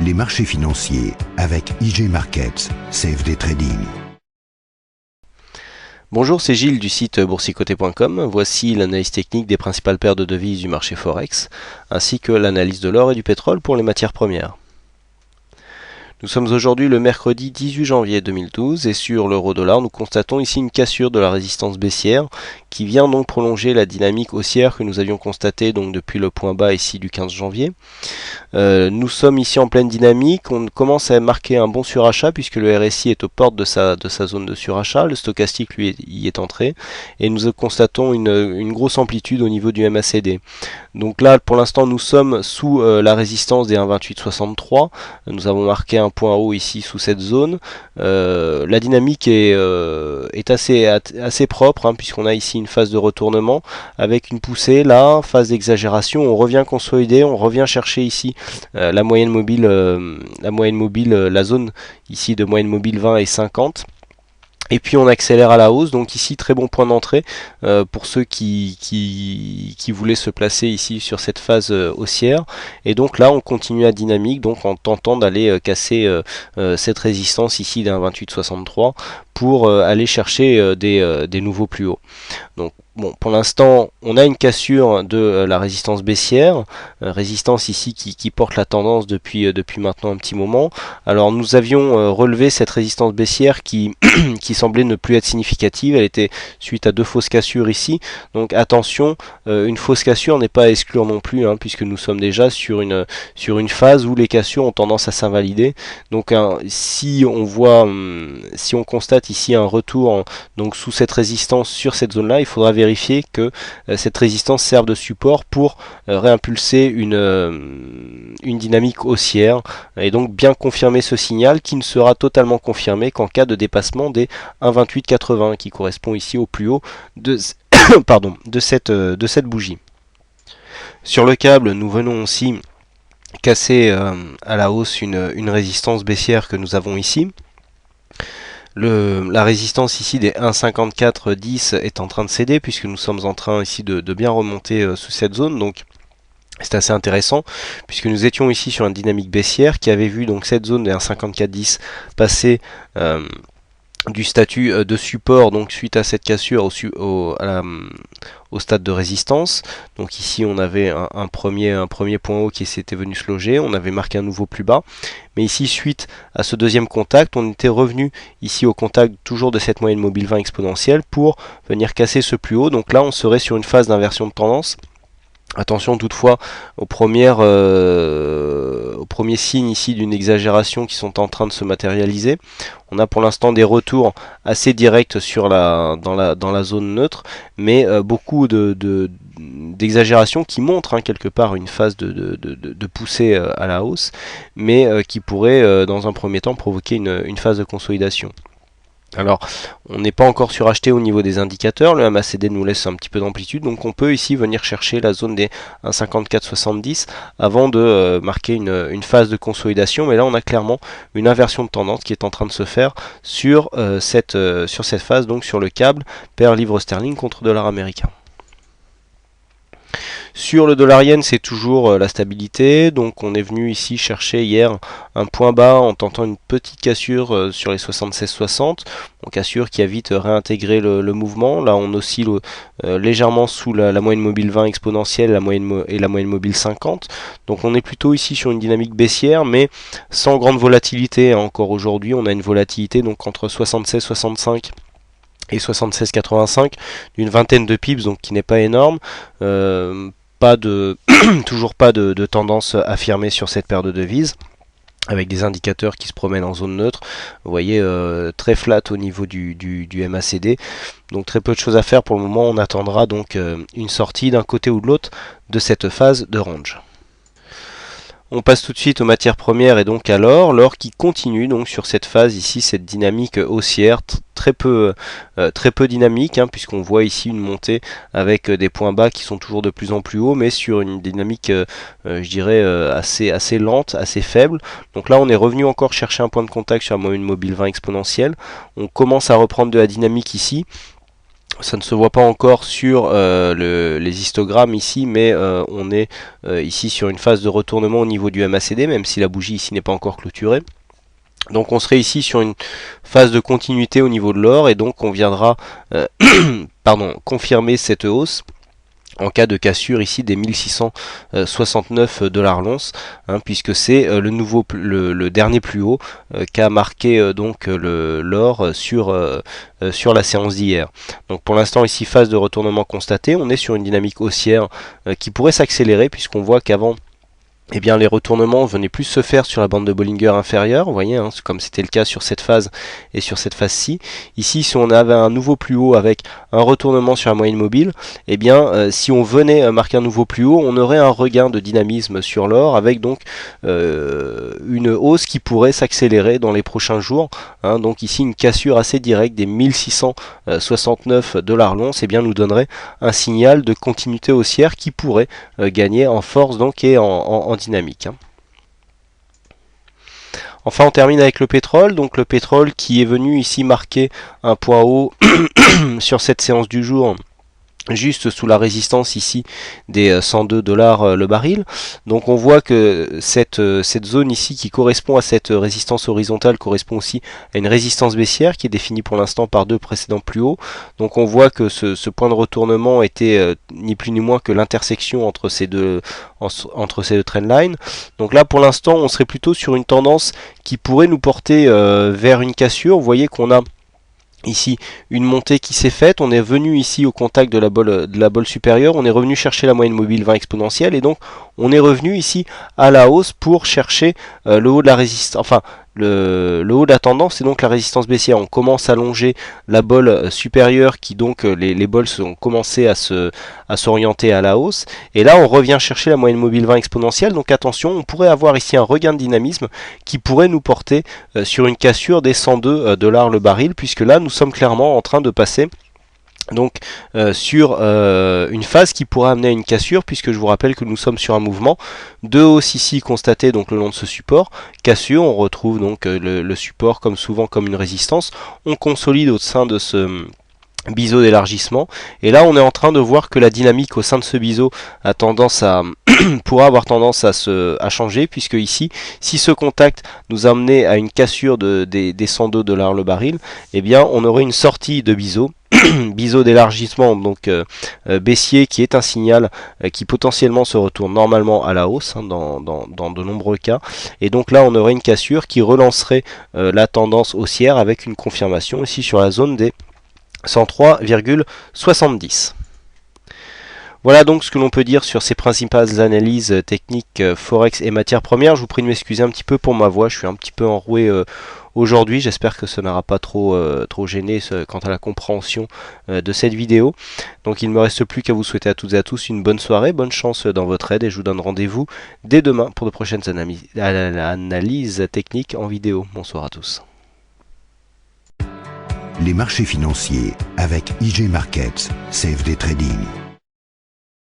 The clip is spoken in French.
les marchés financiers avec IG Markets, CFD Trading. Bonjour, c'est Gilles du site boursicoté.com. Voici l'analyse technique des principales paires de devises du marché Forex, ainsi que l'analyse de l'or et du pétrole pour les matières premières. Nous sommes aujourd'hui le mercredi 18 janvier 2012 et sur l'euro-dollar, nous constatons ici une cassure de la résistance baissière qui vient donc prolonger la dynamique haussière que nous avions constatée donc depuis le point bas ici du 15 janvier. Nous sommes ici en pleine dynamique, on commence à marquer un bon surachat puisque le RSI est aux portes de sa zone de surachat, le stochastique lui y est entré et nous constatons une grosse amplitude au niveau du MACD. Donc là pour l'instant nous sommes sous la résistance des 1,2863, nous avons marqué un point haut ici sous cette zone. La dynamique est assez propre puisqu'on a ici une phase de retournement avec une poussée là, phase d'exagération, on revient consolider, on revient chercher ici la moyenne mobile, la zone ici de moyenne mobile 20 et 50. Et puis on accélère à la hausse, donc ici très bon point d'entrée pour ceux qui voulaient se placer ici sur cette phase haussière. Et donc là on continue à dynamique, donc en tentant d'aller casser cette résistance ici d'un 28,63 pour aller chercher des nouveaux plus hauts. Donc bon, pour l'instant, on a une cassure de la résistance baissière, résistance ici qui porte la tendance depuis maintenant un petit moment. Alors nous avions relevé cette résistance baissière qui semblait ne plus être significative, elle était suite à deux fausses cassures ici. Donc attention, une fausse cassure n'est pas à exclure non plus, puisque nous sommes déjà sur une phase où les cassures ont tendance à s'invalider. Donc si on constate ici un retour donc sous cette résistance sur cette zone là, il faudra vérifier que cette résistance serve de support pour réimpulser une dynamique haussière et donc bien confirmer ce signal qui ne sera totalement confirmé qu'en cas de dépassement des 1,2880 qui correspond ici au plus haut de, de cette bougie. Sur le câble, nous venons aussi casser à la hausse une résistance baissière que nous avons ici. La résistance ici des 1,5410 est en train de céder puisque nous sommes en train ici de bien remonter sous cette zone, donc c'est assez intéressant puisque nous étions ici sur une dynamique baissière qui avait vu donc cette zone des 1,5410 passer du statut de support donc suite à cette cassure au stade de résistance. Donc ici on avait un premier point haut qui s'était venu se loger, on avait marqué un nouveau plus bas, mais ici suite à ce deuxième contact on était revenu ici au contact toujours de cette moyenne mobile 20 exponentielle pour venir casser ce plus haut. Donc là on serait sur une phase d'inversion de tendance. Attention toutefois aux premiers signes ici d'une exagération qui sont en train de se matérialiser. On a pour l'instant des retours assez directs dans la zone neutre, mais beaucoup d'exagération qui montrent quelque part une phase de poussée à la hausse, mais qui pourrait dans un premier temps provoquer une phase de consolidation. Alors, on n'est pas encore suracheté au niveau des indicateurs, le MACD nous laisse un petit peu d'amplitude, donc on peut ici venir chercher la zone des 1,5470 avant de marquer une phase de consolidation, mais là on a clairement une inversion de tendance qui est en train de se faire sur cette phase, donc sur le câble paire livre sterling contre dollar américain. Sur le dollar yen, c'est toujours la stabilité, donc on est venu ici chercher hier un point bas en tentant une petite cassure sur les 76,60, cassure qui a vite réintégré le mouvement. Là on oscille légèrement sous la moyenne mobile 20 exponentielle et la moyenne mobile 50, donc on est plutôt ici sur une dynamique baissière mais sans grande volatilité. Encore aujourd'hui on a une volatilité donc entre 76,65 et 76,85 d'une vingtaine de pips, donc qui n'est pas énorme. Toujours pas de tendance affirmée sur cette paire de devises, avec des indicateurs qui se promènent en zone neutre. Vous voyez, très flat au niveau du MACD, donc très peu de choses à faire pour le moment. On attendra donc une sortie d'un côté ou de l'autre de cette phase de range. On passe tout de suite aux matières premières et donc à l'or. L'or qui continue donc sur cette phase ici, cette dynamique haussière très peu dynamique, puisqu'on voit ici une montée avec des points bas qui sont toujours de plus en plus hauts, mais sur une dynamique je dirais assez lente, assez faible. Donc là on est revenu encore chercher un point de contact sur la moyenne mobile 20 exponentielle. On commence à reprendre de la dynamique ici. Ça ne se voit pas encore sur les histogrammes ici, mais on est ici sur une phase de retournement au niveau du MACD, même si la bougie ici n'est pas encore clôturée. Donc on serait ici sur une phase de continuité au niveau de l'or, et donc on viendra confirmer cette hausse en cas de cassure ici des 1669 $ l'once, puisque c'est le dernier plus haut qu'a marqué donc l'or sur la séance d'hier. Donc pour l'instant ici phase de retournement constatée, on est sur une dynamique haussière qui pourrait s'accélérer, puisqu'on voit qu'avant eh bien, les retournements venaient plus se faire sur la bande de Bollinger inférieure, vous voyez, comme c'était le cas sur cette phase et sur cette phase-ci. Ici, si on avait un nouveau plus haut avec un retournement sur la moyenne mobile, eh bien, si on venait marquer un nouveau plus haut, on aurait un regain de dynamisme sur l'or, avec donc une hausse qui pourrait s'accélérer dans les prochains jours. Donc ici, une cassure assez directe des 1669 $ l'once, eh bien, nous donnerait un signal de continuité haussière qui pourrait gagner en force donc et en dynamique. Enfin, on termine avec le pétrole. Donc le pétrole qui est venu ici marquer un point haut sur cette séance du jour, juste sous la résistance ici des 102 $ le baril. Donc on voit que cette zone ici qui correspond à cette résistance horizontale correspond aussi à une résistance baissière qui est définie pour l'instant par deux précédents plus hauts. Donc on voit que ce point de retournement était ni plus ni moins que l'intersection entre ces deux trendlines. Donc là pour l'instant on serait plutôt sur une tendance qui pourrait nous porter vers une cassure. Vous voyez qu'on a ici une montée qui s'est faite, on est venu ici au contact de la bolle supérieure, on est revenu chercher la moyenne mobile 20 exponentielle, et donc on est revenu ici à la hausse pour chercher le haut de la résistance, enfin le haut de la tendance, et donc la résistance baissière. On commence à longer la bolle supérieure qui donc les bols ont commencé à s'orienter à la hausse, et là on revient chercher la moyenne mobile 20 exponentielle. Donc attention, on pourrait avoir ici un regain de dynamisme qui pourrait nous porter sur une cassure des 102 $ le baril, puisque là nous sommes clairement en train de passer donc sur une phase qui pourrait amener à une cassure, puisque je vous rappelle que nous sommes sur un mouvement de hausse ici constaté donc le long de ce support. Cassure, on retrouve donc le support comme souvent comme une résistance, on consolide au sein de ce biseau d'élargissement, et là on est en train de voir que la dynamique au sein de ce biseau a tendance à pourra avoir tendance à changer, puisque ici si ce contact nous amenait à une cassure des 102 $ le baril, eh bien on aurait une sortie de biseau biseau d'élargissement donc baissier, qui est un signal qui potentiellement se retourne normalement à la hausse dans de nombreux cas, et donc là on aurait une cassure qui relancerait la tendance haussière avec une confirmation ici sur la zone des 103,70. Voilà donc ce que l'on peut dire sur ces principales analyses techniques Forex et matières premières. Je vous prie de m'excuser un petit peu pour ma voix, je suis un petit peu enroué aujourd'hui. J'espère que ça n'aura pas trop gêné quant à la compréhension de cette vidéo. Donc il ne me reste plus qu'à vous souhaiter à toutes et à tous une bonne soirée, bonne chance dans votre aide, et je vous donne rendez-vous dès demain pour de prochaines analyses techniques en vidéo. Bonsoir à tous. Les marchés financiers avec IG Markets, CFD Trading.